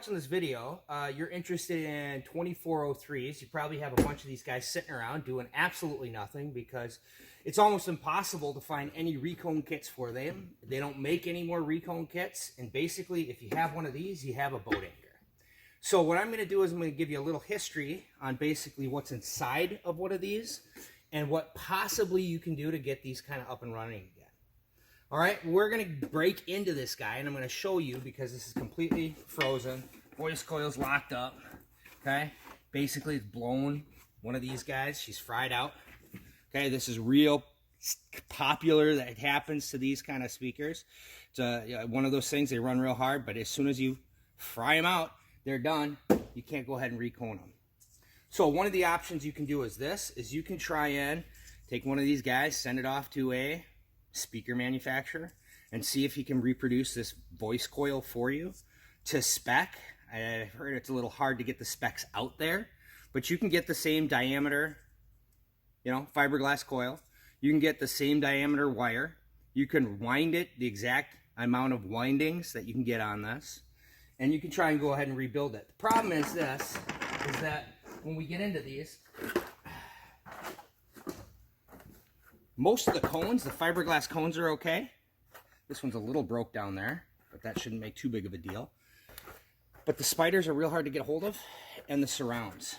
watching this video, you're interested in 2403s. You probably have a bunch of these guys sitting around doing absolutely nothing because it's almost impossible to find any recone kits for them. They don't make any more recone kits, and basically if you have one of these, you have a boat anchor. So what I'm going to do is I'm going to give you a little history on basically what's inside of one of these and what possibly you can do to get these kind of up and running again. All right, we're going to break into this guy, and I'm going to show you because this is completely frozen. Voice coil's locked up, okay? Basically, it's blown. One of these guys, she's fried out. Okay, this is real popular that happens to these kind of speakers. It's one of those things, they run real hard, but as soon as you fry them out, they're done. You can't go ahead and recone them. So one of the options you can do is this, is you can try and take one of these guys, send it off to a speaker manufacturer and see if he can reproduce this voice coil for you to spec. I've heard it's a little hard to get the specs out there, but you can get the same diameter, you know, fiberglass coil. You can get the same diameter wire. You can wind it the exact amount of windings that you can get on this, and you can try and go ahead and rebuild it. The problem is this, is that when we get into these, most of the cones, the fiberglass cones are okay. This one's a little broke down there, but that shouldn't make too big of a deal. But the spiders are real hard to get a hold of, and the surrounds.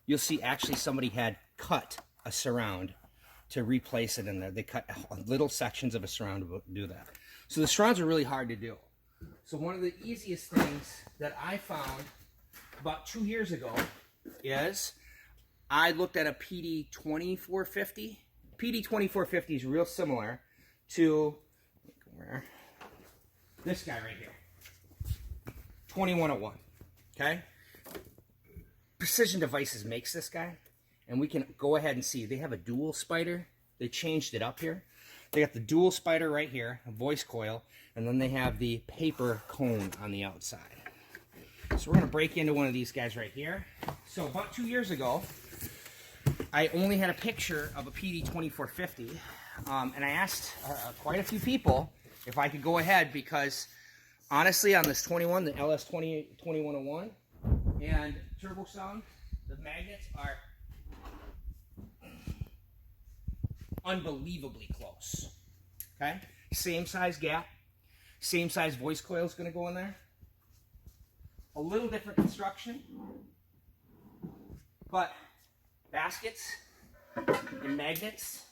You'll see actually somebody had cut a surround to replace it in there. They cut little sections of a surround to do that. So the surrounds are really hard to do. So one of the easiest things that I found about 2 years ago is I looked at a PD2450. PD2450 is real similar to this guy right here, 2101, okay? Precision Devices makes this guy, and we can go ahead and see they have a dual spider. They changed it up here. They got the dual spider right here, a voice coil, and then they have the paper cone on the outside. So we're going to break into one of these guys right here. So about 2 years ago, I only had a picture of a PD2450, and I asked quite a few people if I could go ahead because, honestly, on this 21, the LS 2101 and Turbosound, the magnets are unbelievably close, okay? Same size gap, same size voice coil is going to go in there. A little different construction, but baskets and magnets,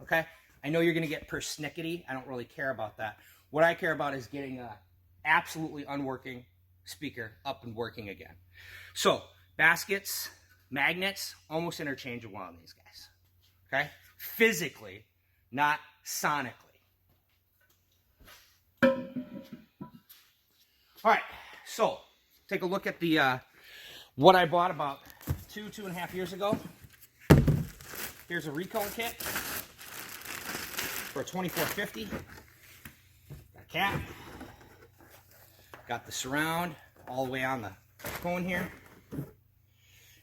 okay? I know you're going to get persnickety. I don't really care about that. What I care about is getting a absolutely unworking speaker up and working again. So, baskets, magnets, almost interchangeable on these guys, okay? Physically, not sonically. All right, so take a look at the what I bought about 2.5 years ago. Here's a recone kit for a 2450. Got a cap. Got the surround all the way on the cone here.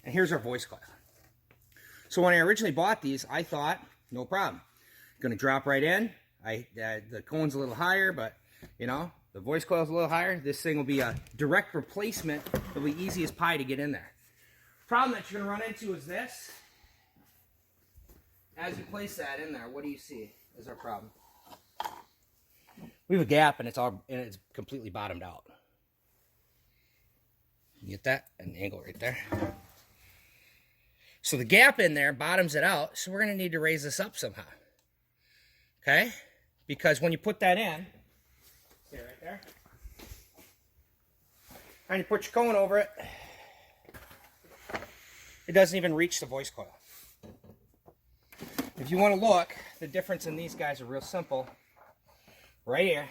And here's our voice coil. So when I originally bought these, I thought, no problem. Going to drop right in. The cone's a little higher, but, you know, the voice coil's a little higher. This thing will be a direct replacement. It'll be easy as pie to get in there. Problem that you're going to run into is this. As you place that in there, what do you see is our problem? We have a gap, and it's completely bottomed out. You get that? An angle right there. So the gap in there bottoms it out, so we're going to need to raise this up somehow. Okay? Because when you put that in, see right there, and you put your cone over it, it doesn't even reach the voice coil. If you want to look, the difference in these guys are real simple. Right here,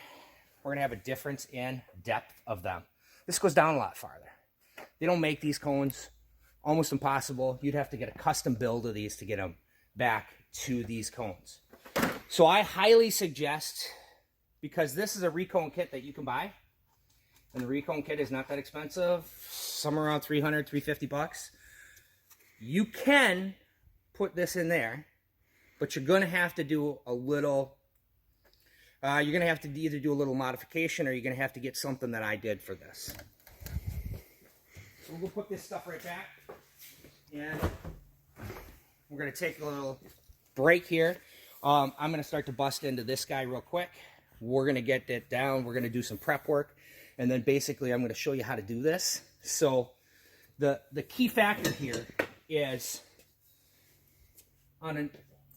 we're going to have a difference in depth of them. This goes down a lot farther. They don't make these cones. Almost impossible. You'd have to get a custom build of these to get them back to these cones. So I highly suggest, because this is a recone kit that you can buy, and the recone kit is not that expensive, somewhere around $300, $350. You can put this in there, but you're going to have to do a little, you're going to have to either do a little modification or you're going to have to get something that I did for this. So we'll put this stuff right back. And we're going to take a little break here. I'm going to start to bust into this guy real quick. We're going to get it down. We're going to do some prep work. And then basically I'm going to show you how to do this. So the key factor here is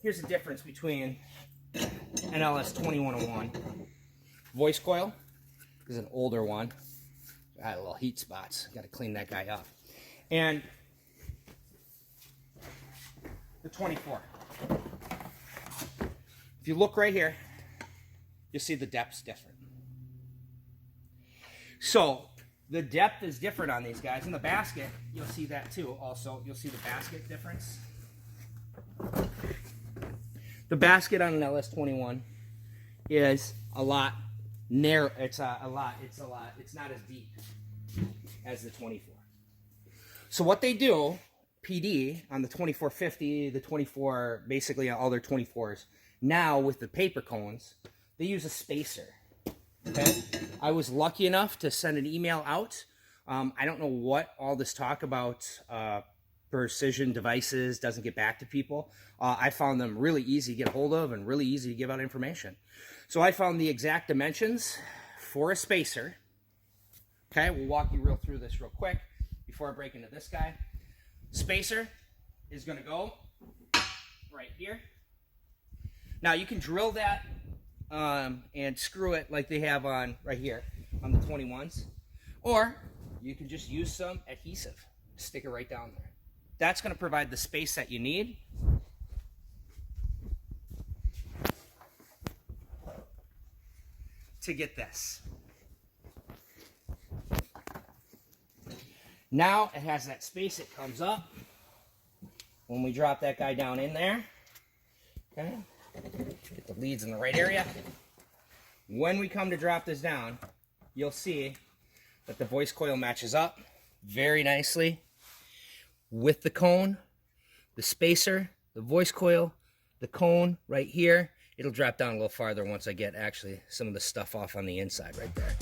here's the difference between an LS 2101 voice coil. This is an older one. Got a little heat spots. Got to clean that guy up. And the 24. If you look right here, you'll see the depth's different. So the depth is different on these guys. In the basket, you'll see that too. Also, you'll see the basket difference. The basket on an LS21 is a lot narrow. It's not as deep as the 24. So what they do, PD on the 2450, the 24, basically all their 24s, now with the paper cones, they use a spacer. Okay, I was lucky enough to send an email out. I don't know what all this talk about precision devices doesn't get back to people. I found them really easy to get a hold of and really easy to give out information. So I found the exact dimensions for a spacer. Okay, we'll walk you real through this real quick before I break into this guy. Spacer is going to go right here. Now you can drill that and screw it like they have on right here on the 21s, or you can just use some adhesive, stick it right down there. That's going to provide the space that you need. To get this. Now it has that space, it comes up. When we drop that guy down in there, okay, get the leads in the right area. When we come to drop this down, you'll see that the voice coil matches up very nicely with the cone, the spacer, the voice coil, the cone right here. It'll drop down a little farther once I get actually some of the stuff off on the inside right there.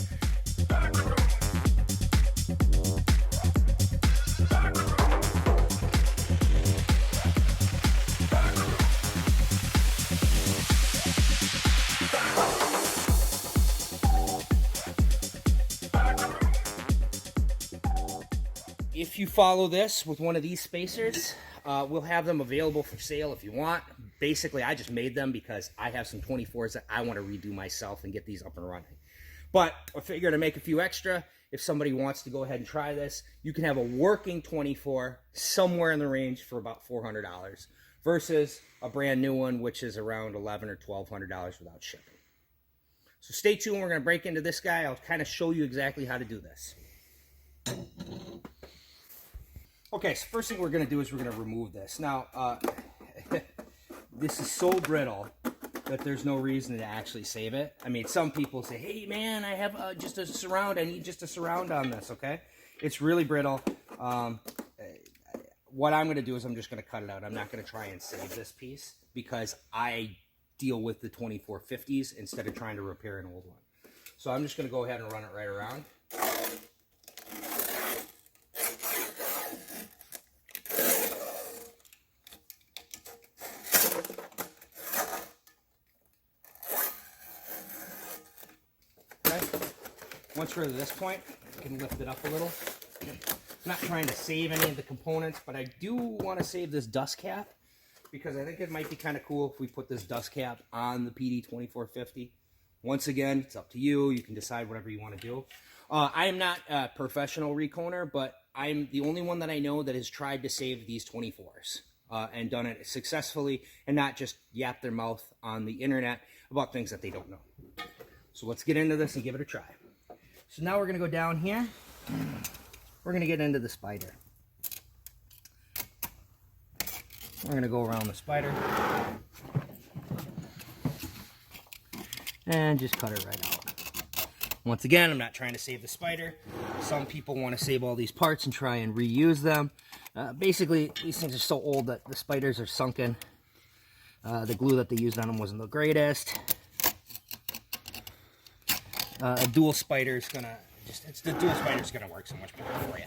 If you follow this with one of these spacers, we'll have them available for sale if you want. Basically, I just made them because I have some 24s that I want to redo myself and get these up and running. But I figure to make a few extra, if somebody wants to go ahead and try this, you can have a working 24 somewhere in the range for about $400 versus a brand new one, which is around $1,100 or $1,200 without shipping. So stay tuned. We're going to break into this guy. I'll kind of show you exactly how to do this. Okay, so first thing we're going to do is we're going to remove this. Now, this is so brittle that there's no reason to actually save it. I mean, some people say, hey, man, I have just a surround. I need just a surround on this, okay? It's really brittle. What I'm going to do is I'm just going to cut it out. I'm not going to try and save this piece because I deal with the 2450s instead of trying to repair an old one. So I'm just going to go ahead and run it right around. Once we're to this point, I can lift it up a little. I'm not trying to save any of the components, but I do want to save this dust cap because I think it might be kind of cool if we put this dust cap on the PD2450. Once again, it's up to you. You can decide whatever you want to do. I am not a professional reconer, but I'm the only one that I know that has tried to save these 24s and done it successfully and not just yap their mouth on the internet about things that they don't know. So let's get into this and give it a try. So now we're going to go down here. We're going to get into the spider. We're going to go around the spider. And just cut it right out. Once again, I'm not trying to save the spider. Some people want to save all these parts and try and reuse them. Basically, these things are so old that the spiders are sunken. The glue that they used on them wasn't the greatest. A dual spider is gonna the dual spider is gonna work so much better for you.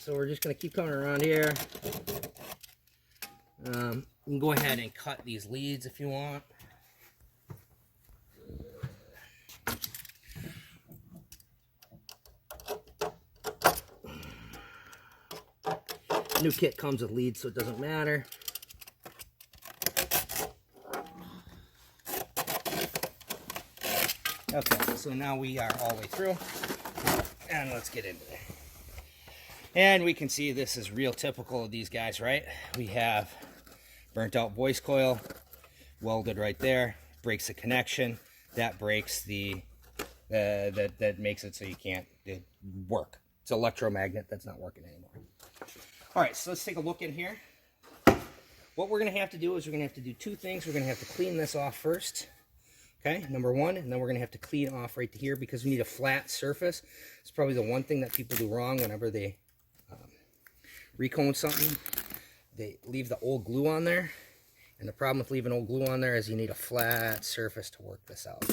So we're just going to keep coming around here. You can go ahead and cut these leads if you want. New kit comes with leads, so it doesn't matter. Okay, so now we are all the way through, and let's get into it. And we can see this is real typical of these guys, right? We have burnt out voice coil welded right there, breaks the connection, that breaks the that makes it so you can't work. It's an electromagnet that's not working anymore. All right, so let's take a look in here. What we're going to have to do is we're going to have to do two things. We're going to have to clean this off first. Okay, number one, and then we're going to have to clean off right here because we need a flat surface. It's probably the one thing that people do wrong whenever they recone something. They leave the old glue on there, and the problem with leaving old glue on there is you need a flat surface to work this out.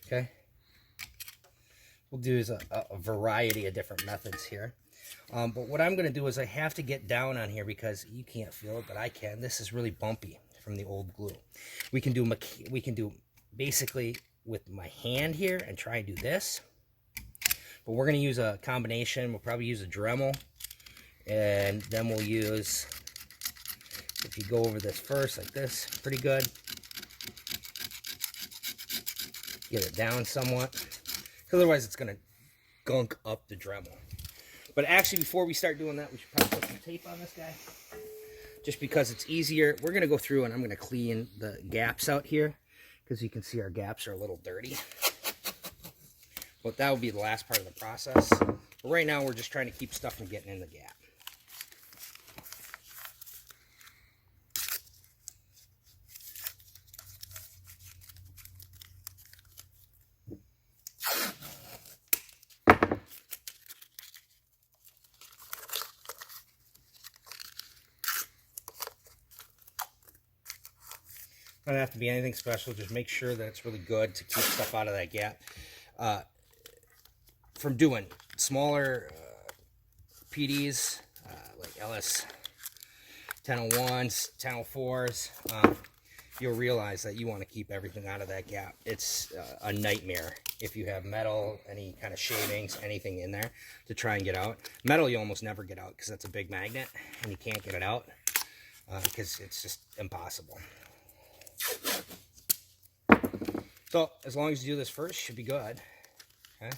Okay, we'll do is a variety of different methods here. But what I'm going to do is I have to get down on here because you can't feel it, but I can. This is really bumpy from the old glue. We can do basically with my hand here and try and do this. But we're going to use a combination. We'll probably use a Dremel, and then we'll use, if you go over this first like this, pretty good. Get it down somewhat, because otherwise it's going to gunk up the Dremel. But actually, before we start doing that, we should probably put some tape on this guy. Just because it's easier. We're going to go through and I'm going to clean the gaps out here. Because you can see our gaps are a little dirty. But that will be the last part of the process. But right now, we're just trying to keep stuff from getting in the gap. Doesn't have to be anything special. Just make sure that it's really good to keep stuff out of that gap. From doing smaller PDs, like LS 1001s, 1004s, you'll realize that you want to keep everything out of that gap. It's a nightmare if you have metal, any kind of shavings, anything in there to try and get out. Metal you almost never get out because that's a big magnet and you can't get it out because it's just impossible. So as long as you do this first, should be good. Okay.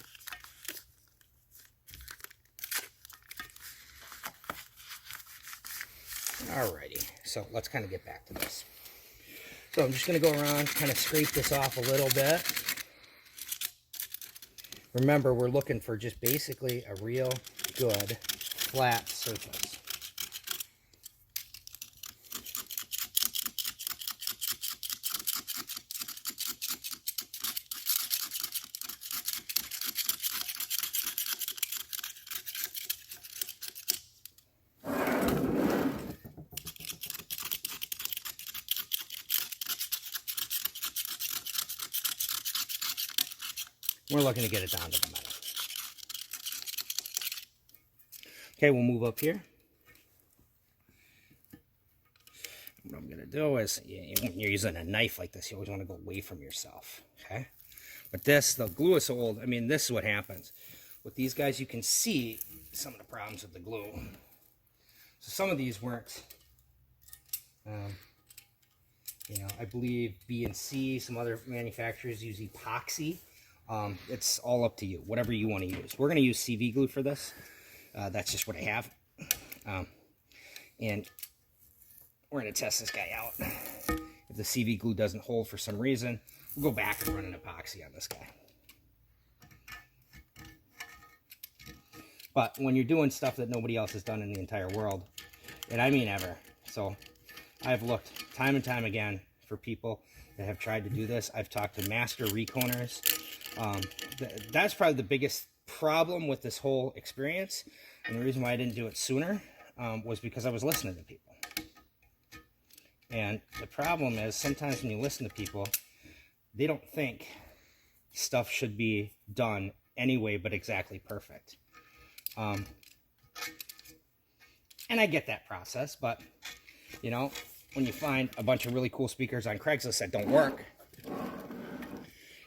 Alrighty, so let's kind of get back to this. So I'm just going to go around, kind of scrape this off a little bit. Remember, we're looking for just basically a real good flat surface. We're looking to get it down to the metal. Okay, we'll move up here. What I'm going to do is, when you're using a knife like this, you always want to go away from yourself. Okay? But this, the glue is so old. I mean, this is what happens. With these guys, you can see some of the problems with the glue. So some of these weren't, you know, I believe B and C, some other manufacturers use epoxy. It's all up to you, whatever you want to use. We're going to use CV glue for this. That's just what I have. And we're going to test this guy out. If the CV glue doesn't hold for some reason, we'll go back and run an epoxy on this guy. But when you're doing stuff that nobody else has done in the entire world, and I mean ever, so I've looked time and time again for people that have tried to do this. I've talked to master reconers. That's probably the biggest problem with this whole experience, and the reason why I didn't do it sooner was because I was listening to people. And the problem is sometimes when you listen to people, they don't think stuff should be done anyway but exactly perfect. And I get that process, but, you know, when you find a bunch of really cool speakers on Craigslist that don't work,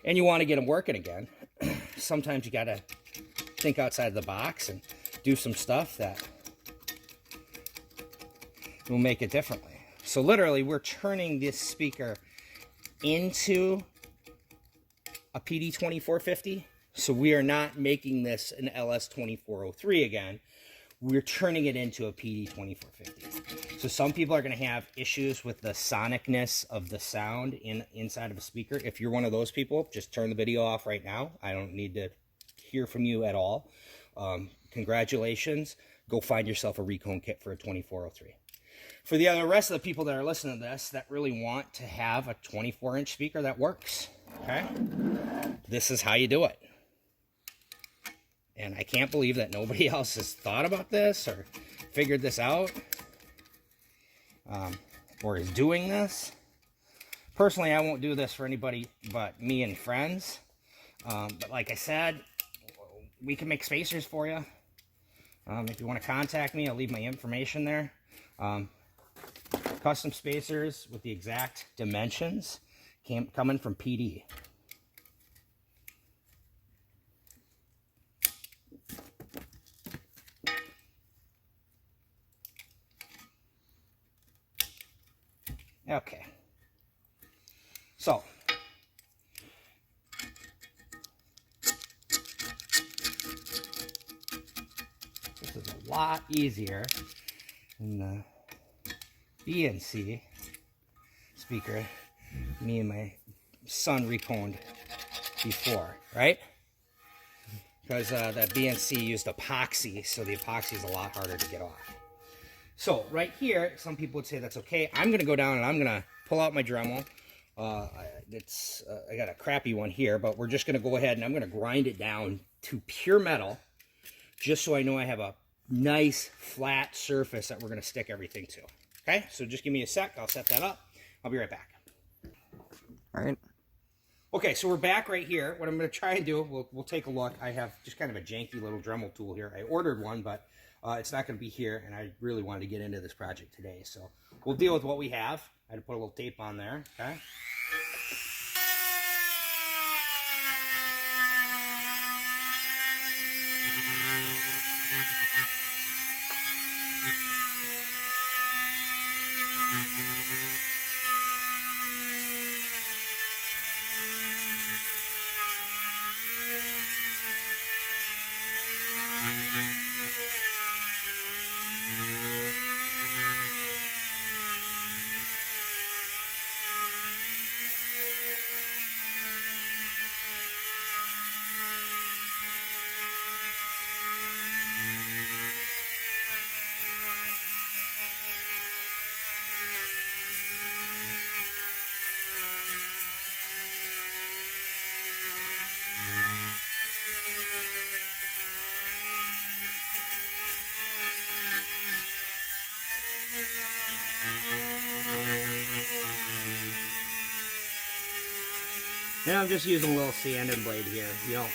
and you want to get them working again, sometimes you got to think outside the box and do some stuff that will make it differently. So literally, we're turning this speaker into a PD2450. So we are not making this an LS2403 again. We're turning it into a PD2450. So some people are going to have issues with the sonicness of the sound inside of a speaker. If you're one of those people, just turn the video off right now. I don't need to hear from you at all. Congratulations. Go find yourself a recone kit for a 2403. For the rest of the people that are listening to this that really want to have a 24-inch speaker that works, okay, this is how you do it. And I can't believe that nobody else has thought about this or figured this out or is doing this. Personally, I won't do this for anybody but me and friends. But like I said, we can make spacers for you. If you want to contact me, I'll leave my information there. Custom spacers with the exact dimensions coming from PD. Okay, so this is a lot easier than the BNC speaker me and my son reconed before, right? Because that BNC used epoxy, so the epoxy is a lot harder to get off. So right here, some people would say that's okay. I'm going to go down and I'm going to pull out my Dremel. I got a crappy one here, but we're just going to go ahead and I'm going to grind it down to pure metal, just so I know I have a nice flat surface that we're going to stick everything to. Okay, so just give me a sec. I'll set that up. I'll be right back. All right. Okay, so we're back right here. What I'm going to try and do, we'll take a look. I have just kind of a janky little Dremel tool here. I ordered one, but it's not going to be here, and I really wanted to get into this project today. So we'll deal with what we have. I had to put a little tape on there, okay? And I'm just using a little sanding blade here, you know.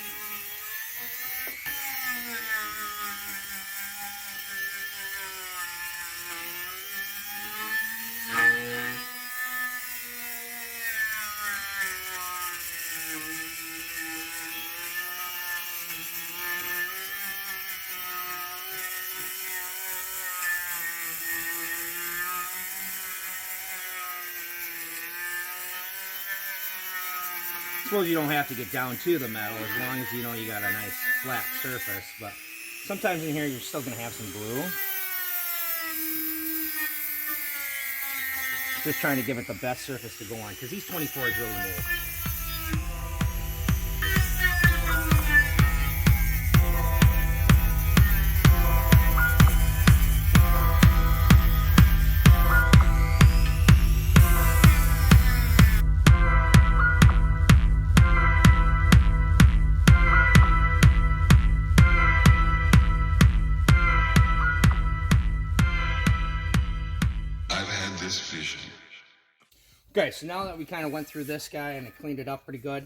I suppose you don't have to get down to the metal as long as you know you got a nice flat surface, but sometimes in here you're still going to have some glue. Just trying to give it the best surface to go on, because these 24s really move. Okay, so now that we kind of went through this guy and I cleaned it up pretty good,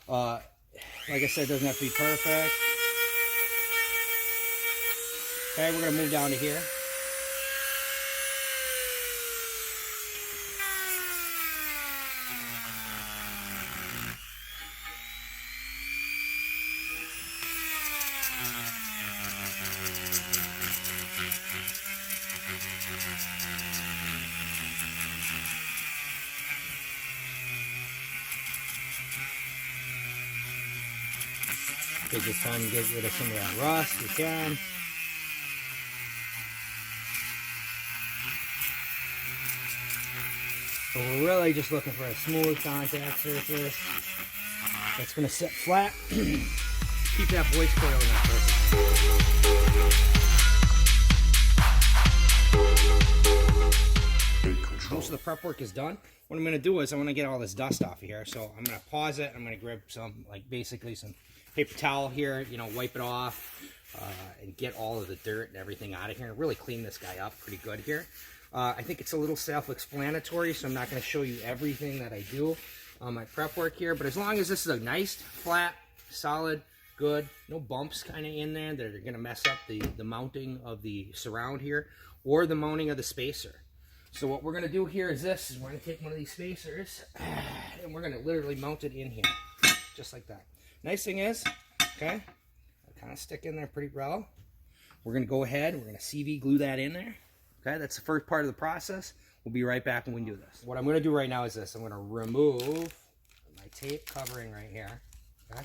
like I said, it doesn't have to be perfect. Okay, we're going to move down to here. take this time and get rid of some of that rust, you can. So we're really just looking for a smooth contact surface that's going to sit flat. Keep that voice coil in that surface. Most of the prep work is done. What I'm going to do is I'm going to get all this dust off of here. So I'm going to pause it. I'm going to grab some, like basically some paper towel here, you know, wipe it off and get all of the dirt and everything out of here. Really clean this guy up pretty good here. I think it's a little self-explanatory, so I'm not going to show you everything that I do on my prep work here. But as long as this is a nice, flat, solid, good, no bumps kind of in there that are going to mess up the mounting of the surround here or the mounting of the spacer. So what we're going to do here is this, is we're going to take one of these spacers and we're going to literally mount it in here, just like that. Nice thing is, okay, I kind of stick in there pretty well. We're going to go ahead, we're going to CV glue that in there. Okay, that's the first part of the process. We'll be right back when we do this. What I'm going to do right now is this. I'm going to remove my tape covering right here. Okay.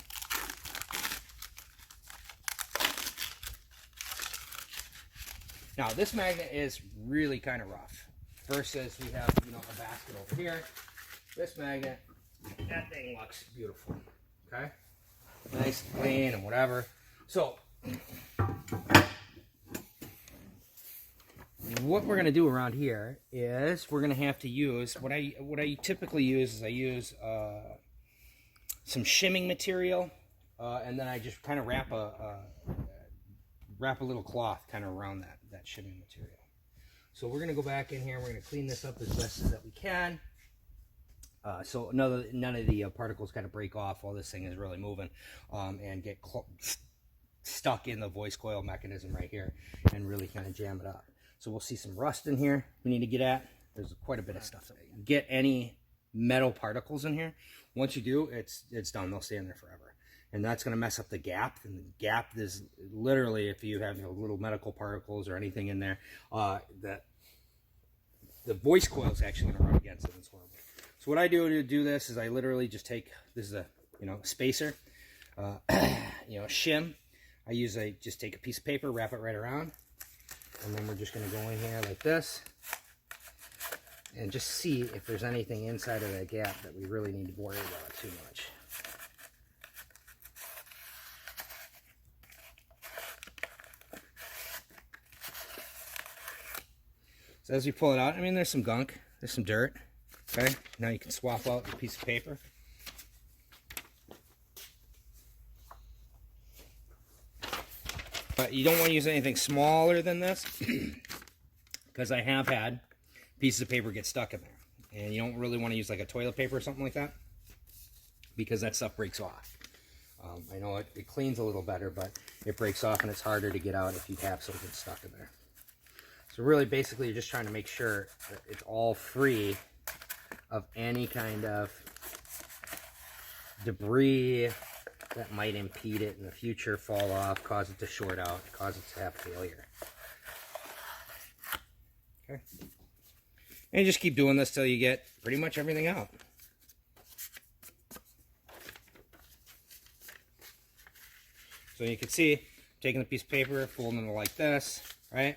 Now, this magnet is really kind of rough. Versus we have, you know, a basket over here. This magnet, that thing looks beautiful. Okay, nice, clean, and whatever. So what we're going to do around here is we're going to have to use what I typically use is I use some shimming material and then I just kind of wrap a little cloth kind of around that shimming material. So we're going to go back in here, we're going to clean this up as best as that we can, so none of the particles kind of break off while this thing is really moving and get stuck in the voice coil mechanism right here and really kind of jam it up. So we'll see some rust in here we need to get at. There's quite a bit of stuff. Get any metal particles in here. Once you do, it's done. They'll stay in there forever. And that's going to mess up the gap. And the gap is literally, if you have, you know, little medical particles or anything in there, that the voice coil is actually going to run against it. It's horrible. So what I do to do this is I literally just take, this is a, you know, spacer, you know, shim. I just take a piece of paper, wrap it right around. And then we're just going to go in here like this and just see if there's anything inside of that gap that we really need to worry about too much. So as you pull it out, I mean, there's some gunk, there's some dirt. Okay, now you can swap out a piece of paper. But you don't want to use anything smaller than this because I have had pieces of paper get stuck in there. And you don't really want to use like a toilet paper or something like that because that stuff breaks off. I know it cleans a little better, but it breaks off and it's harder to get out if you have something stuck in there. So really basically you're just trying to make sure that it's all free of any kind of debris that might impede it in the future, fall off, cause it to short out, cause it to have failure. Okay. And you just keep doing this till you get pretty much everything out. So you can see, taking a piece of paper, folding it like this, right?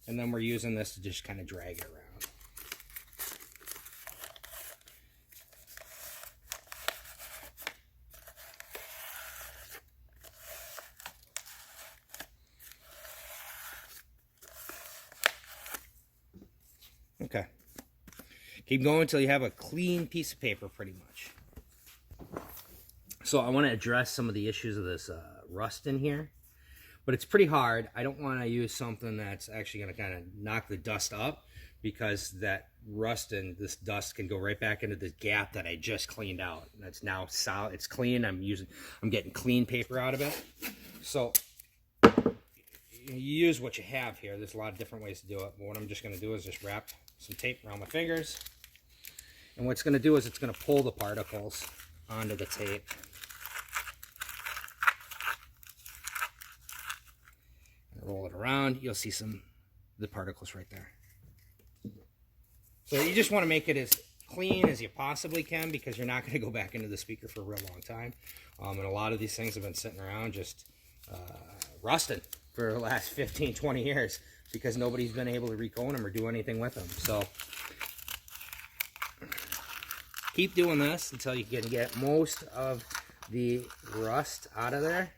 And then we're using this to just kind of drag it around. Okay. Keep going until you have a clean piece of paper, pretty much. So I want to address some of the issues of this rust in here, but it's pretty hard. I don't want to use something that's actually going to kind of knock the dust up, because that rust and this dust can go right back into this gap that I just cleaned out. That's now solid. It's clean. I'm getting clean paper out of it. So you use what you have here. There's a lot of different ways to do it, but what I'm just going to do is just wrap some tape around my fingers, and what's going to do is it's going to pull the particles onto the tape. And roll it around. You'll see the particles right there. So you just want to make it as clean as you possibly can, because you're not going to go back into the speaker for a real long time. And a lot of these things have been sitting around just rusted for the last 15, 20 years because nobody's been able to recone them or do anything with them. So keep doing this until you can get most of the rust out of there.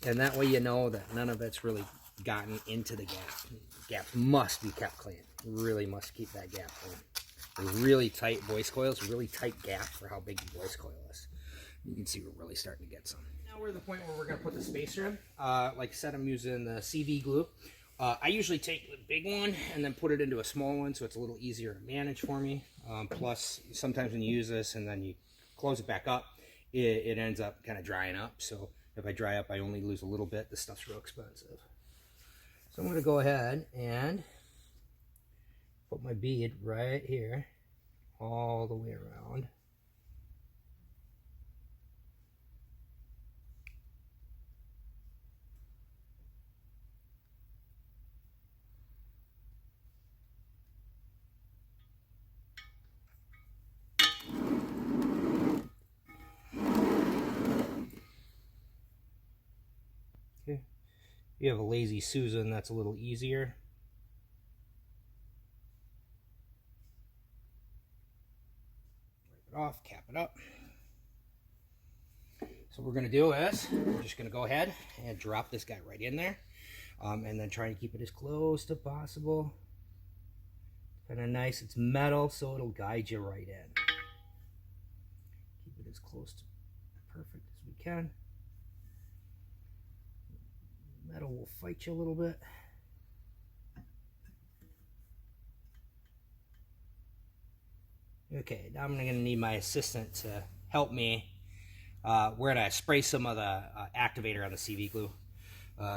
And that way you know that none of it's really gotten into the gap. Gap must be kept clean. Really must keep that gap clean. A really tight voice coil is a really tight gap for how big the voice coil is. You can see we're really starting to get some. Now we're at the point where we're going to put the spacer in. Like I said, I'm using the CV glue. I usually take the big one and then put it into a small one so it's a little easier to manage for me. Plus, sometimes when you use this and then you close it back up, it ends up kind of drying up. So if I dry up, I only lose a little bit. This stuff's real expensive. So I'm going to go ahead and put my bead right here all the way around. Okay. If you have a lazy Susan, that's a little easier. Wipe it off, cap it up. So what we're going to do is we're just going to go ahead and drop this guy right in there, and then try to keep it as close to possible. Kind of nice. It's metal, so it'll guide you right in. Keep it as close to perfect as we can. Metal will fight you a little bit. Okay, now I'm going to need my assistant to help me. We're going to spray some of the activator on the CV glue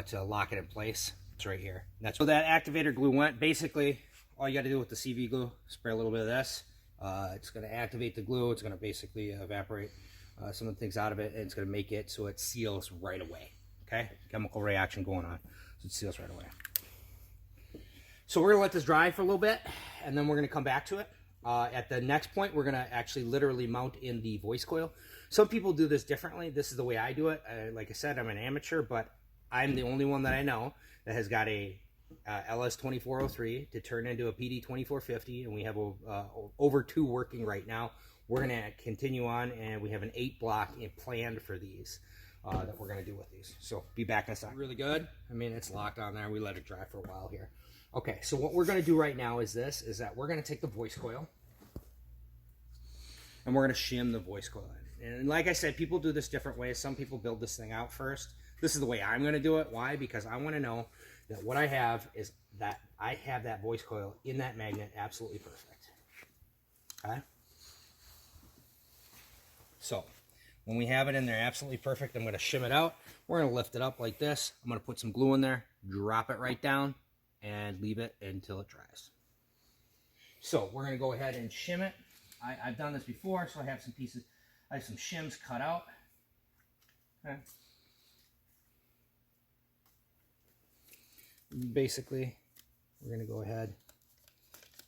to lock it in place. It's right here. That's where that activator glue went. Basically, all you got to do with the CV glue, spray a little bit of this. It's going to activate the glue. It's going to basically evaporate some of the things out of it, and it's going to make it so it seals right away. Okay, chemical reaction going on, so it seals right away. So we're going to let this dry for a little bit, and then we're going to come back to it. At the next point, we're going to actually literally mount in the voice coil. Some people do this differently. This is the way I do it. Like I said, I'm an amateur, but I'm the only one that I know that has got a LS2403 to turn into a PD2450, and we have over 2 working right now. We're going to continue on, and we have an 8 block planned for these that we're going to do with these. So be back in a second. Really good. I mean, it's locked on there. We let it dry for a while here. Okay, so what we're going to do right now is that we're going to take the voice coil, and we're going to shim the voice coil in. And like I said, people do this different ways. Some people build this thing out first. This is the way I'm going to do it. Why? Because I want to know that what I have is that I have that voice coil in that magnet absolutely perfect. Okay? So when we have it in there absolutely perfect, I'm going to shim it out. We're going to lift it up like this. I'm going to put some glue in there, drop it right down, and leave it until it dries. So we're going to go ahead and shim it. I've done this before, so I have some pieces. I have some shims cut out. Okay. Basically, we're going to go ahead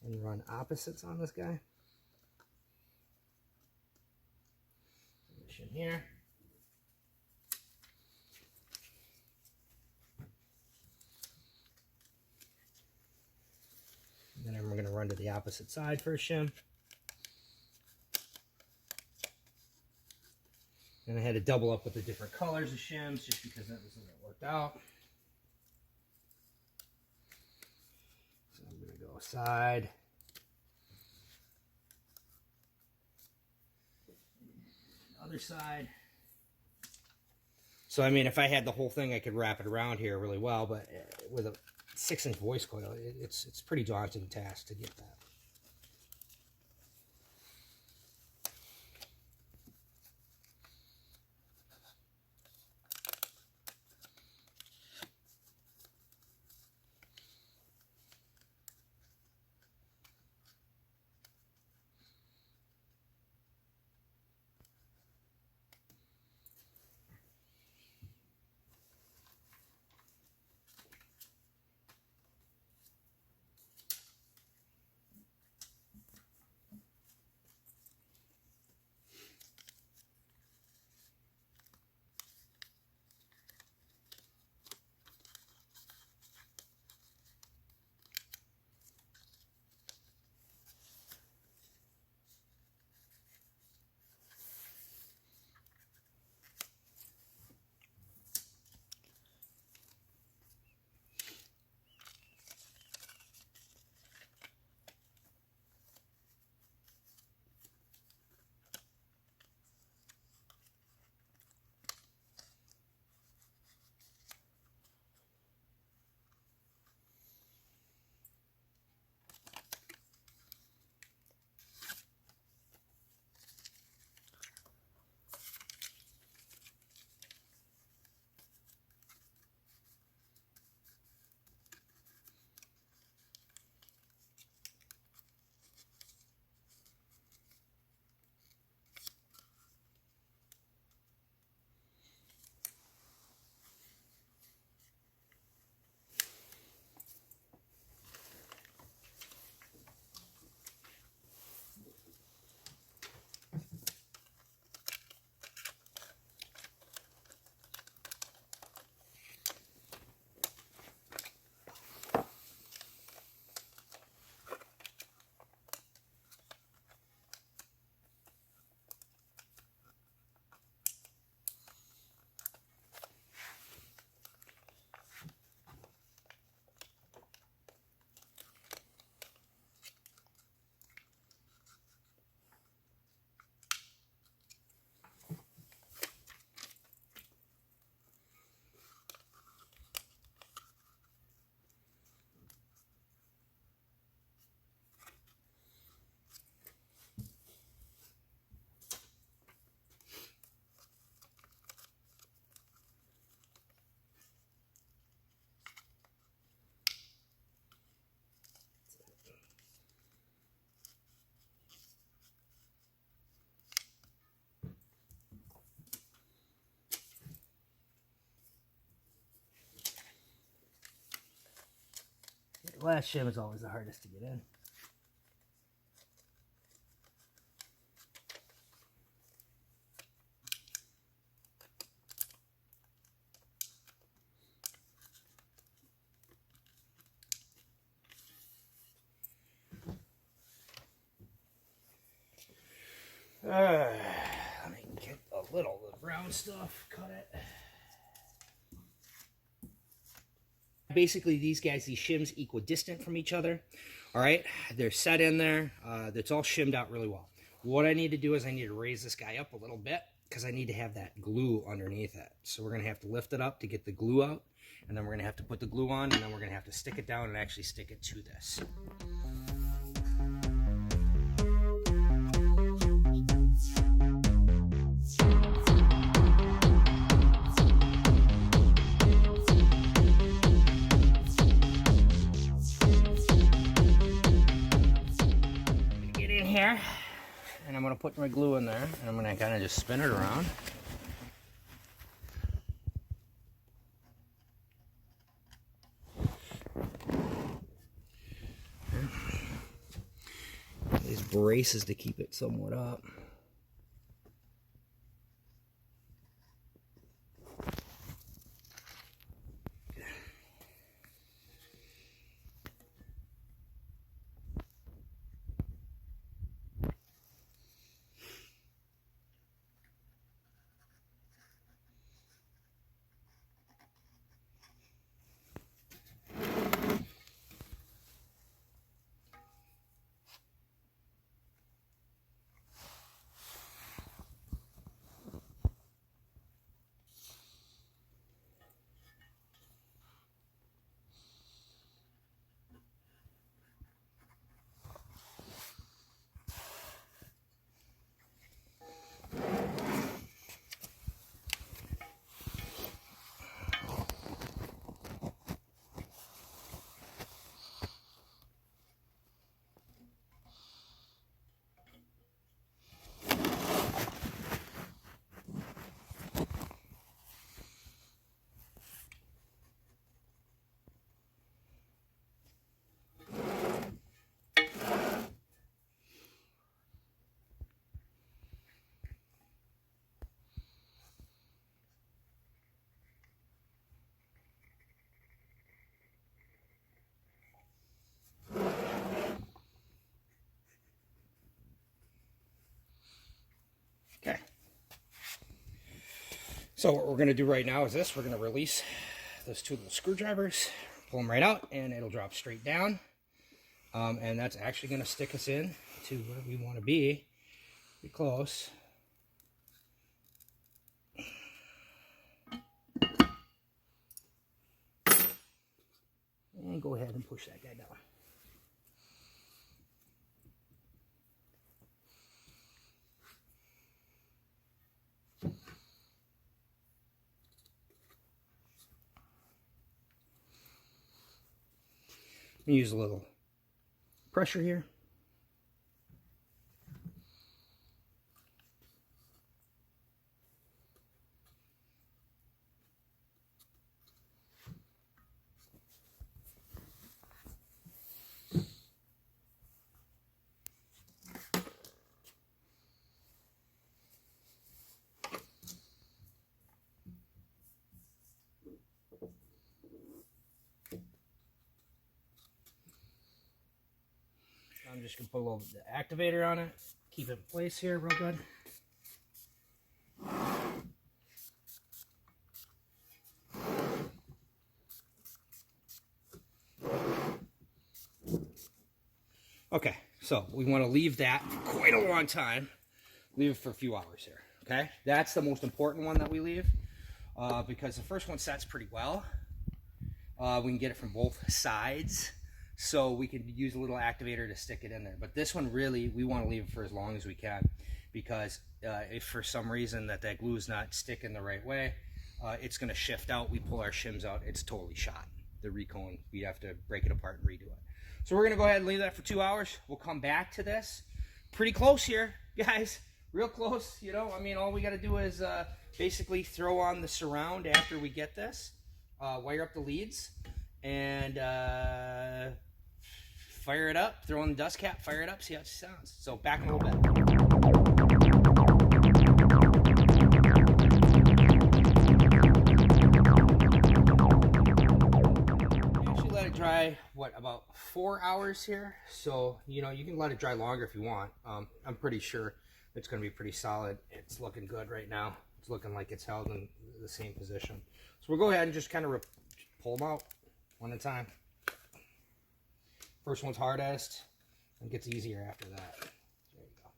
and run opposites on this guy. Shim here. And then we're going to run to the opposite side for a shim. And I had to double up with the different colors of shims just because that was the way it worked out. So I'm going to go side. Other side. So I mean, if I had the whole thing, I could wrap it around here really well, but with a 6-inch voice coil, it's pretty daunting task to get that. The last shim is always the hardest to get in. Let me get a little of the brown stuff, cut it. Basically, these shims equidistant from each other. All right, they're set in there. That's all shimmed out really well. What I need to do is I need to raise this guy up a little bit because I need to have that glue underneath it. So we're gonna have to lift it up to get the glue out, and then we're gonna have to put the glue on, and then we're gonna have to stick it down and actually stick it to this. Here, and I'm going to put my glue in there, and I'm going to kind of just spin it around. These braces to keep it somewhat up. Okay. So what we're going to do right now is this. We're going to release those two little screwdrivers, pull them right out, and it'll drop straight down. And that's actually going to stick us in to where we want to be. Pretty close. And go ahead and push that guy down. Use a little pressure here. I'm just going to put a little bit of activator on it, keep it in place here real good. Okay, so we want to leave that for quite a long time. Leave it for a few hours here, okay? That's the most important one that we leave because the first one sets pretty well. We can get it from both sides. So we can use a little activator to stick it in there. But this one really, we want to leave it for as long as we can because if for some reason that glue is not sticking the right way, it's going to shift out. We pull our shims out, it's totally shot. The recone, we have to break it apart and redo it. So we're going to go ahead and leave that for 2 hours. We'll come back to this. Pretty close here, guys. Real close, you know. I mean, all we got to do is basically throw on the surround after we get this, wire up the leads, and fire it up, throw in the dust cap, fire it up, see how it sounds. So back in a little bit. Dry what, about 4 hours here, so you know you can let it dry longer if you want. I'm pretty sure it's going to be pretty solid. It's looking good right now. It's looking like it's held in the same position, so we'll go ahead and just kind of pull them out one at a time. First one's hardest and gets easier after that. There you go.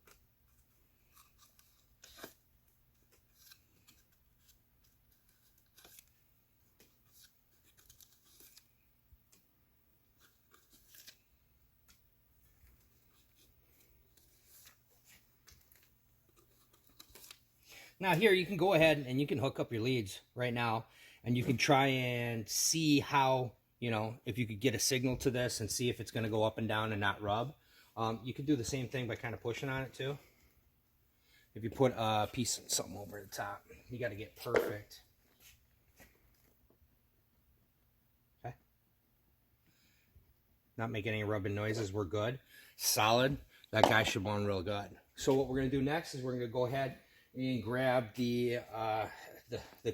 Now here you can go ahead and you can hook up your leads right now, and you can try and see how, you know, if you could get a signal to this and see if it's going to go up and down and not rub. You could do the same thing by kind of pushing on it too. If you put a piece of something over the top, you got to get perfect. Okay. Not making any rubbing noises. We're good. Solid. That guy should run real good. So what we're going to do next is we're going to go ahead and grab the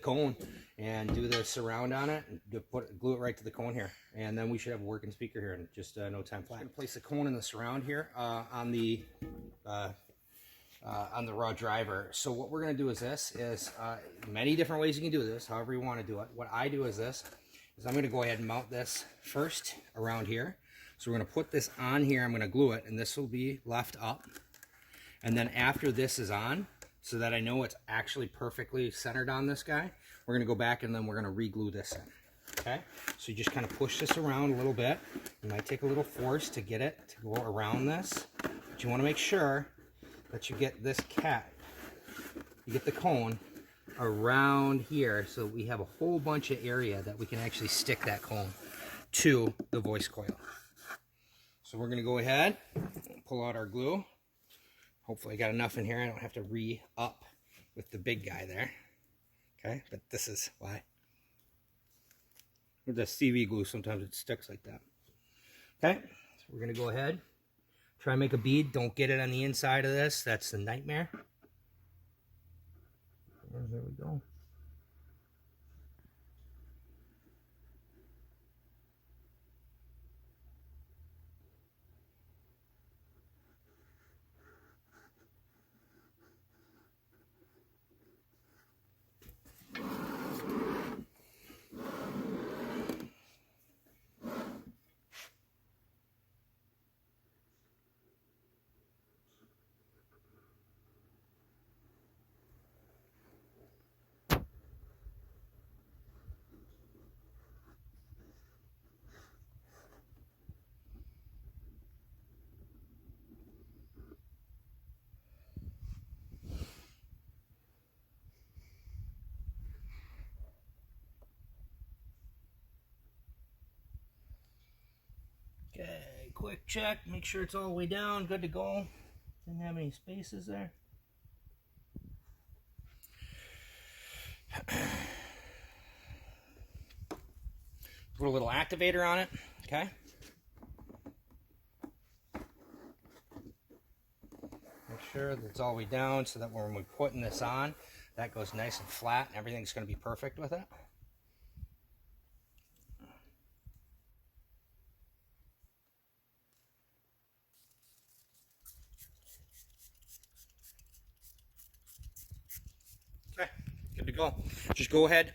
cone and do the surround on it and glue it right to the cone here, and then we should have a working speaker here in just no time flat. I'm going to place the cone in the surround here on the raw driver. So what we're going to do is this is many different ways you can do this, however you want to do it. What I do is this is I'm going to go ahead and mount this first around here. So we're going to put this on here. I'm going to glue it, and this will be left up, and then after this is on, so that I know it's actually perfectly centered on this guy, we're going to go back and then we're going to re-glue this in. Okay, so you just kind of push this around a little bit. You might take a little force to get it to go around this, but you want to make sure that you get this cap, you get the cone around here, so we have a whole bunch of area that we can actually stick that cone to the voice coil. So we're going to go ahead and pull out our glue. Hopefully I got enough in here. I don't have to re-up with the big guy there. Okay, but this is why. With the CV glue, sometimes it sticks like that. Okay, so we're going to go ahead. Try and make a bead. Don't get it on the inside of this. That's the nightmare. There we go. Okay, quick check, make sure it's all the way down, good to go. Didn't have any spaces there. Put a little activator on it, okay? Make sure that it's all the way down so that when we're putting this on, that goes nice and flat and everything's going to be perfect with it. Okay, good to go. Just go ahead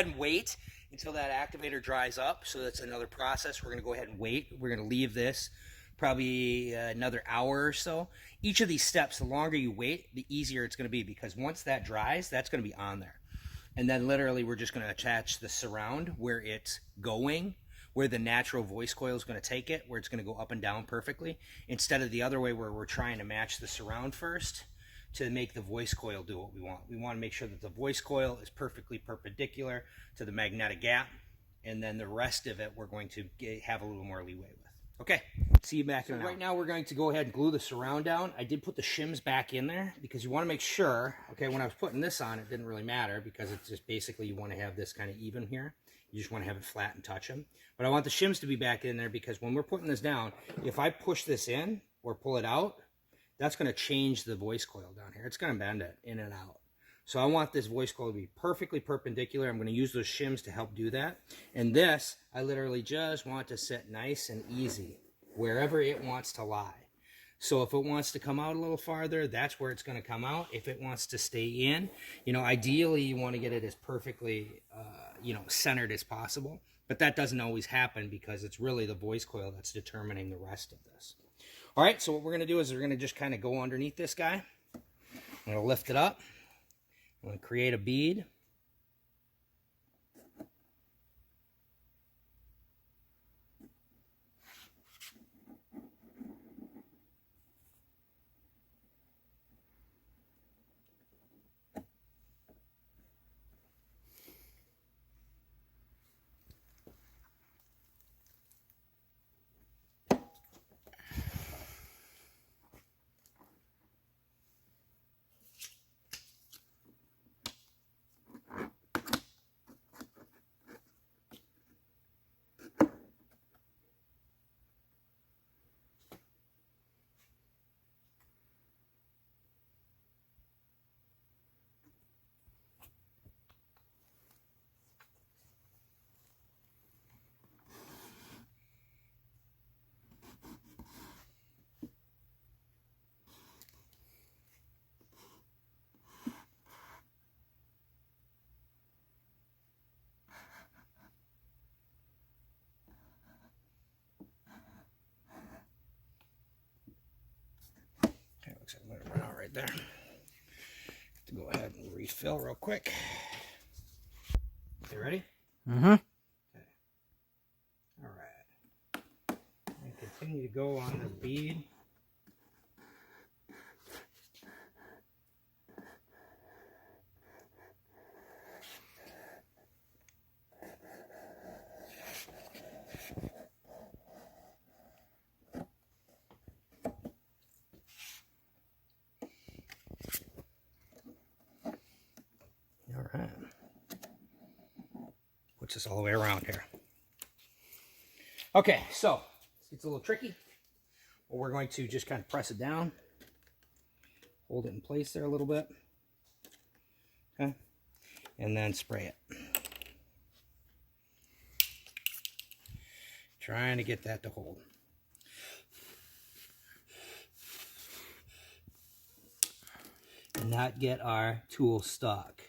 and wait until that activator dries up. So that's another process. We're going to go ahead and wait. We're going to leave this probably another hour or so. Each of these steps, the longer you wait, the easier it's going to be, because once that dries, that's going to be on there. And then literally we're just going to attach the surround where it's going, where the natural voice coil is going to take it, where it's going to go up and down perfectly, instead of the other way where we're trying to match the surround first to make the voice coil do what we want. We want to make sure that the voice coil is perfectly perpendicular to the magnetic gap, and then the rest of it we're going to have a little more leeway with. Okay, see you back in an hour. Right now we're going to go ahead and glue the surround down. I did put the shims back in there because you want to make sure, okay, when I was putting this on, it didn't really matter because it's just basically you want to have this kind of even here. You just want to have it flat and touch them. But I want the shims to be back in there because when we're putting this down, if I push this in or pull it out, that's going to change the voice coil down here. It's going to bend it in and out. So I want this voice coil to be perfectly perpendicular. I'm going to use those shims to help do that. And this, I literally just want to sit nice and easy wherever it wants to lie. So if it wants to come out a little farther, that's where it's going to come out. If it wants to stay in, you know, ideally you want to get it as perfectly, you know, centered as possible. But that doesn't always happen because it's really the voice coil that's determining the rest of this. All right, so what we're going to do is we're going to just kind of go underneath this guy. I'm going to lift it up. I'm going to create a bead. Looks like I'm going to run out right there. Have to go ahead and refill real quick. You ready? Mm-hmm. Okay. All right. And continue to go on this bead. All right. Puts us all the way around here. Okay, so this gets a little tricky. Well, we're going to just kind of press it down, hold it in place there a little bit, okay, and then spray it. Trying to get that to hold. And not get our tool stuck.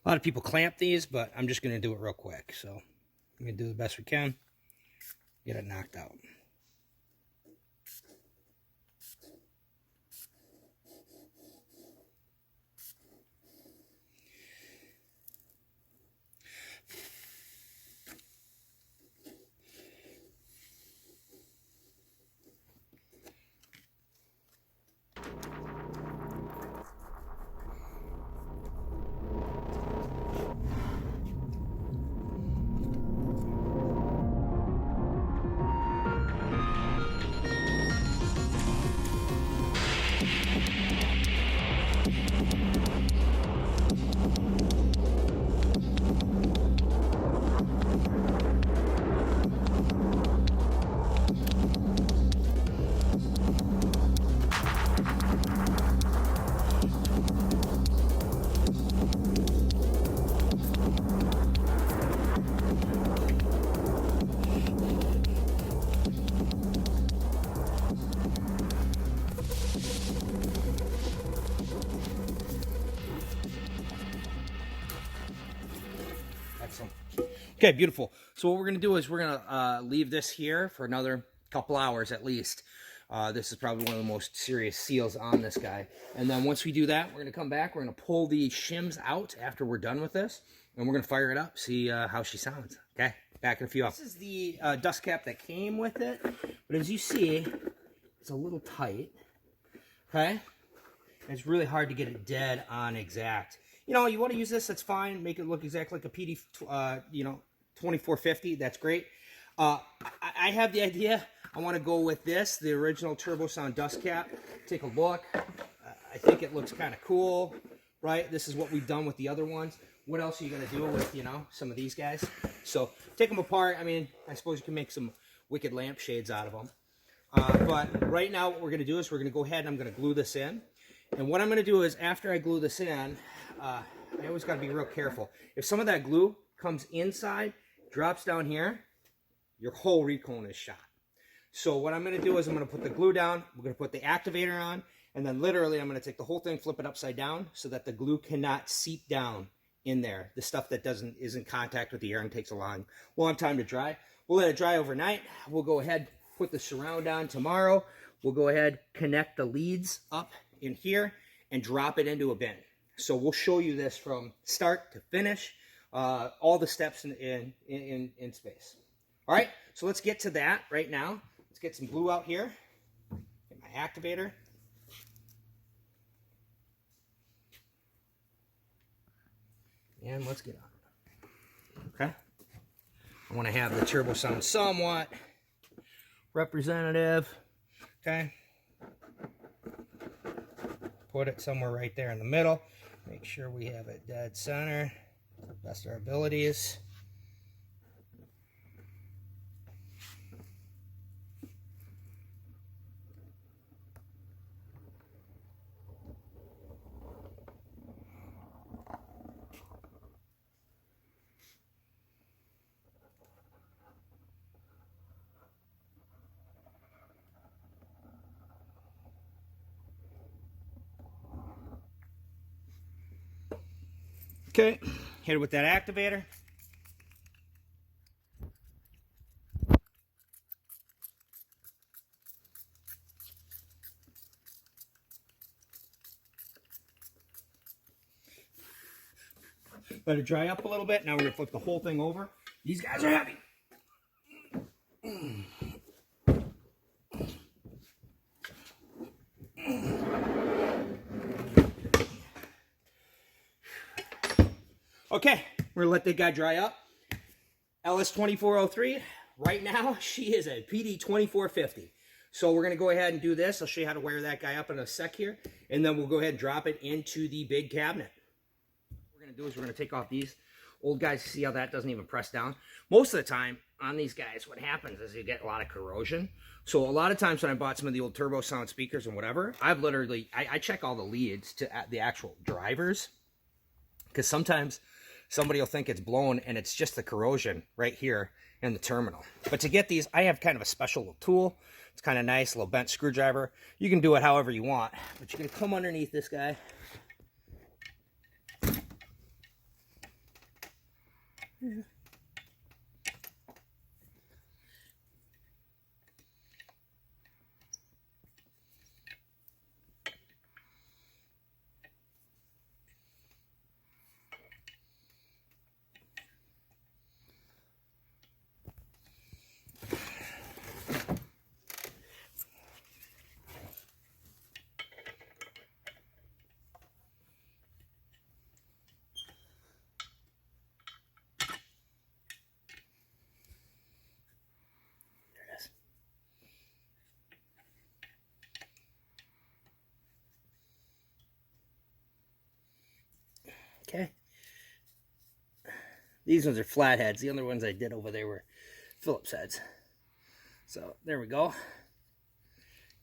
A lot of people clamp these, but I'm just going to do it real quick. So I'm going to do the best we can, get it knocked out. Excellent. Okay, beautiful. So what we're going to do is we're going to leave this here for another couple hours at least. This is probably one of the most serious seals on this guy. And then once we do that, we're going to come back. We're going to pull the shims out after we're done with this. and we're going to fire it up, see how she sounds. Okay, back in a few hours. This is the dust cap that came with it, but as you see, it's a little tight. Okay, it's really hard to get it dead on exact. You know, you want to use this, that's fine. Make it look exactly like a PD, 2450. That's great. I have the idea. I want to go with this, the original Turbosound dust cap. Take a look. I think it looks kind of cool, right? This is what we've done with the other ones. What else are you going to do with, you know, some of these guys? So take them apart. I mean, I suppose you can make some wicked lampshades out of them. But right now what we're going to do is we're going to go ahead and I'm going to glue this in. And what I'm going to do is after I glue this in, I always got to be real careful. If some of that glue comes inside, drops down here, your whole recone is shot. So what I'm going to do is I'm going to put the glue down, we're going to put the activator on, and then literally I'm going to take the whole thing, flip it upside down so that the glue cannot seep down in there. The stuff that is in contact with the air and takes a long time to dry. We'll let it dry overnight. We'll go ahead, put the surround on tomorrow. We'll go ahead, connect the leads up in here and drop it into a bin. So we'll show you this from start to finish, all the steps in space. All right, so let's get to that right now. Let's get some glue out here. Get my activator. And let's get on it. Okay. I want to have the Turbosound somewhat representative. Okay. Put it somewhere right there in the middle. Make sure we have it dead center to the best of our abilities. Okay, hit it with that activator. Let it dry up a little bit. Now we're going to flip the whole thing over. These guys are heavy. Okay, we're going to let that guy dry up. LS2403, right now, she is a PD2450. So we're going to go ahead and do this. I'll show you how to wire that guy up in a sec here. And then we'll go ahead and drop it into the big cabinet. What we're going to do is we're going to take off these old guys. See how that doesn't even press down? Most of the time on these guys, what happens is you get a lot of corrosion. So a lot of times when I bought some of the old Turbosound speakers and whatever, I've literally, I check all the leads to the actual drivers. Because sometimes somebody will think it's blown and it's just the corrosion right here in the terminal. But to get these, I have kind of a special little tool. It's kind of nice, a little bent screwdriver. You can do it however you want, but you're going to come underneath this guy. Yeah. Okay. These ones are flatheads. The other ones I did over there were Phillips heads. So there we go.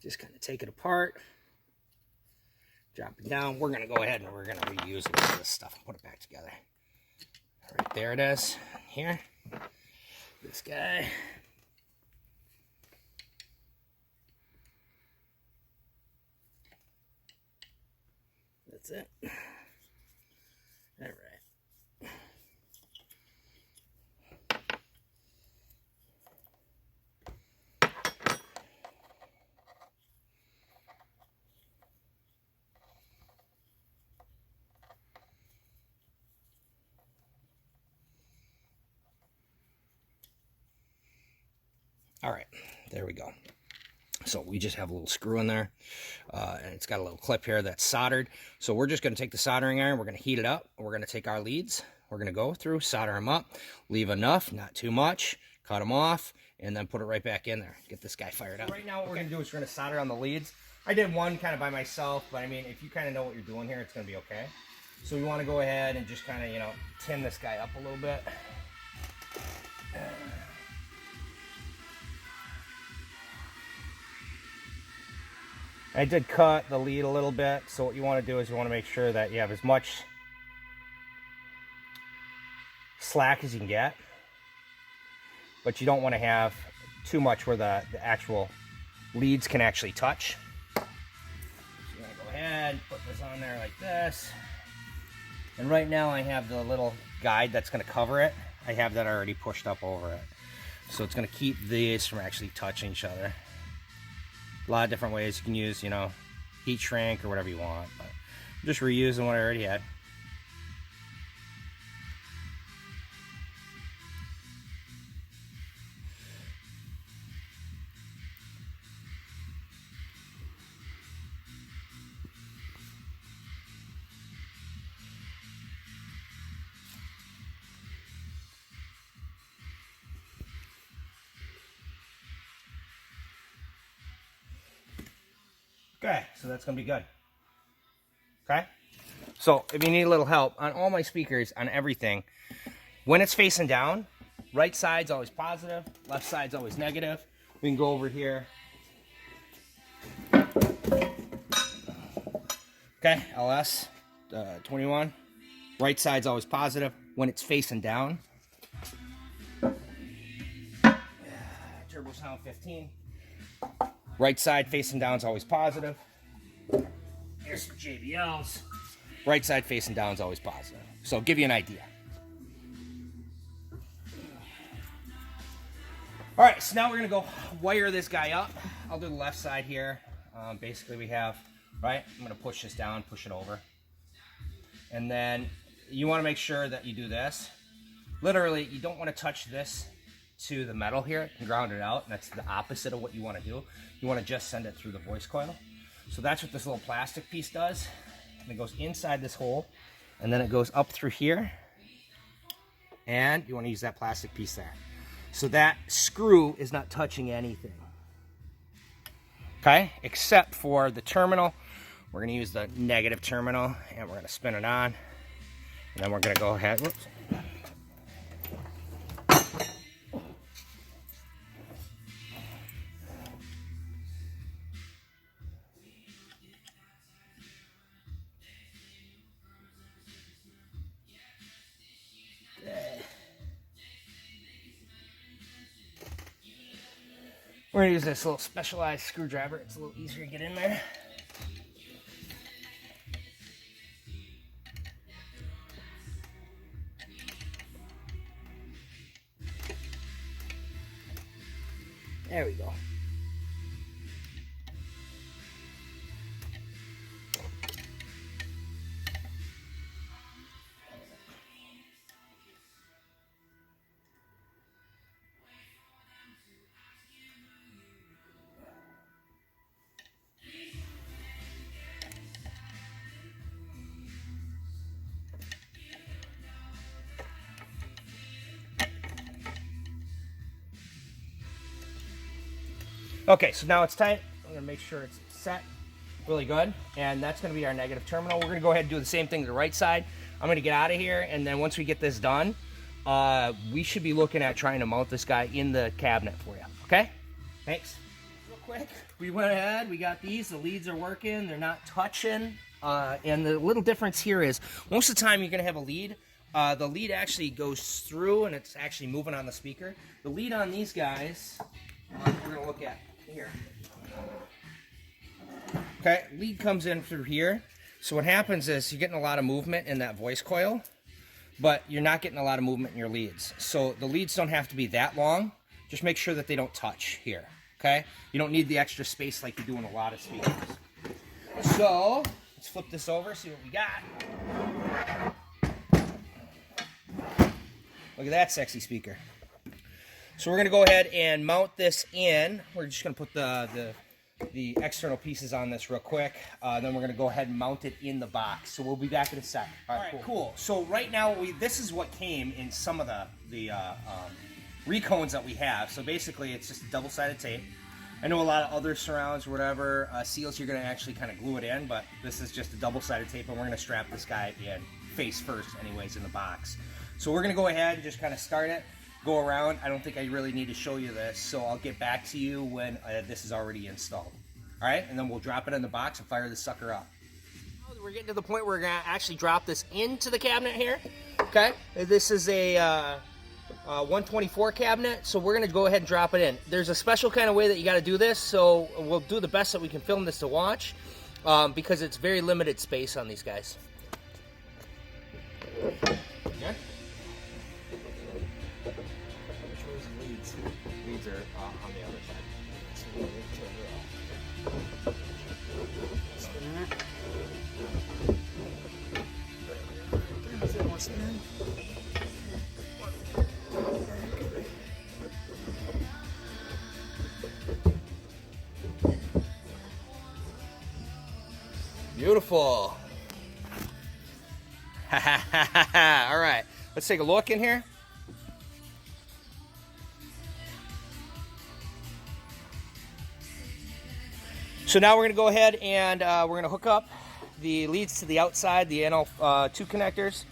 Just kind of take it apart. Drop it down. We're going to go ahead and we're going to reuse a lot of this stuff and put it back together. Right there it is. Here. This guy. That's it. All right. All right, there we go. So we just have a little screw in there, and it's got a little clip here that's soldered. So we're just going to take the soldering iron, we're going to heat it up, we're going to take our leads, we're going to go through, solder them up, leave enough, not too much, cut them off, and then put it right back in there. Get this guy fired up. Right now what we're going to do is we're going to solder on the leads. I did one kind of by myself, but I mean, if you kind of know what you're doing here, it's going to be okay. So we want to go ahead and just kind of, you know, tin this guy up a little bit. I did cut the lead a little bit, so what you want to do is you want to make sure that you have as much slack as you can get, but you don't want to have too much where the actual leads can actually touch. So you're going to go ahead, put this on there like this, and right now I have the little guide that's going to cover it. I have that already pushed up over it, so it's going to keep these from actually touching each other. A lot of different ways you can use, you know, heat shrink or whatever you want, but I'm just reusing what I already had. Okay, so that's going to be good. Okay? So, if you need a little help, on all my speakers, on everything, when it's facing down, right side's always positive, left side's always negative. We can go over here. Okay, LS 21. Right side's always positive when it's facing down. Turbosound 15. Right side facing down is always positive. Here's some JBLs. Right side facing down is always positive. So I'll give you an idea. All right, so now we're gonna go wire this guy up. I'll do the left side here. Basically we have, right, I'm gonna push this down, push it over. And then you wanna make sure that you do this. Literally, you don't wanna touch this to the metal here and ground it out, and that's the opposite of what you want to do. You want to just send it through the voice coil. So that's what this little plastic piece does, and it goes inside this hole, and then it goes up through here, and you want to use that plastic piece there. So that screw is not touching anything, okay, except for the terminal. We're going to use the negative terminal, and we're going to spin it on, and then we're going to go ahead, whoops. We're going to use this little specialized screwdriver. It's a little easier to get in there. There we go. Okay, so now it's tight. I'm going to make sure it's set really good, and that's going to be our negative terminal. We're going to go ahead and do the same thing to the right side. I'm going to get out of here, and then once we get this done, we should be looking at trying to mount this guy in the cabinet for you, okay? Thanks. Real quick, we went ahead, we got these, the leads are working, they're not touching, and the little difference here is, most of the time you're going to have a lead. The lead actually goes through, and it's actually moving on the speaker. The lead on these guys, we're going to look at here. Okay, lead comes in through here. So what happens is you're getting a lot of movement in that voice coil, but you're not getting a lot of movement in your leads. So the leads don't have to be that long. Just make sure that they don't touch here, okay? You don't need the extra space like you do in a lot of speakers. So let's flip this over, see what we got. Look at that sexy speaker. So we're going to go ahead and mount this in. We're just going to put the external pieces on this real quick. Then we're going to go ahead and mount it in the box. So we'll be back in a second. All right, cool. So right now, this is what came in some of the recones that we have. So basically, it's just double-sided tape. I know a lot of other surrounds or whatever, seals, you're going to actually kind of glue it in, but this is just a double-sided tape, and we're going to strap this guy in face first anyways in the box. So we're going to go ahead and just kind of start it, go around. I don't think I really need to show you this, so I'll get back to you when this is already installed. All right, and then we'll drop it in the box and fire this sucker up. We're getting to the point where we're going to actually drop this into the cabinet here. Okay, this is a 124 cabinet, so we're going to go ahead and drop it in. There's a special kind of way that you got to do this, so we'll do the best that we can film this to watch, because it's very limited space on these guys. Okay. Which way is the leads? Leads are on the other side. So we're going to turn it off. Beautiful. All right, let's take a look in here. So now we're going to go ahead and we're going to hook up the leads to the outside, the NL2 connectors,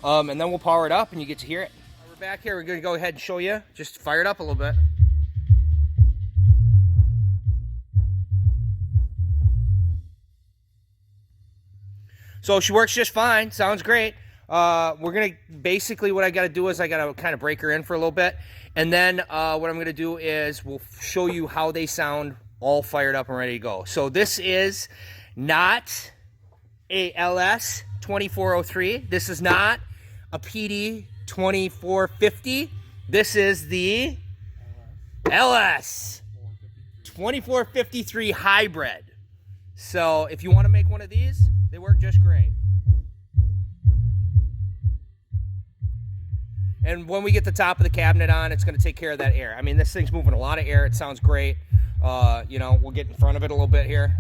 and then we'll power it up and you get to hear it. We're back here. We're going to go ahead and show you. Just fire it up a little bit. So she works just fine. Sounds great. We're going to, basically what I got to do is I got to kind of break her in for a little bit. And then what I'm going to do is we'll show you how they sound all fired up and ready to go. So this is not a LS 2403. This is not a PD 2450. This is the LS 2453 hybrid. So if you want to make one of these, they work just great. And when we get the top of the cabinet on, it's going to take care of that air. I mean, this thing's moving a lot of air. It sounds great. You know, we'll get in front of it a little bit here.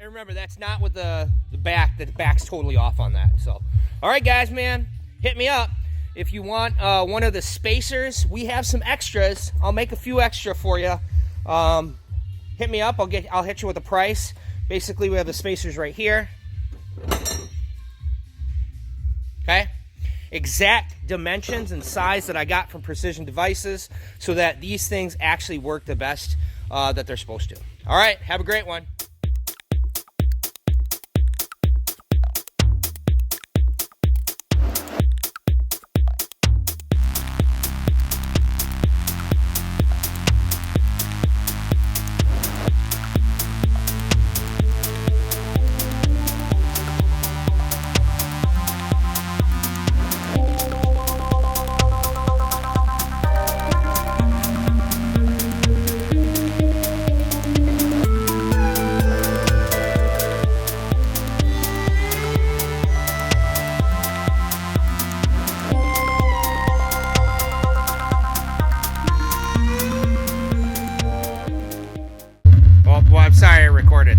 Remember, that's not with the back. The back's totally off on that. So, all right, guys, man, hit me up if you want one of the spacers. We have some extras. I'll make a few extra for you. Hit me up. I'll hit you with a price. Basically, we have the spacers right here. Okay, exact dimensions and size that I got from Precision Devices, so that these things actually work the best that they're supposed to. All right, have a great one.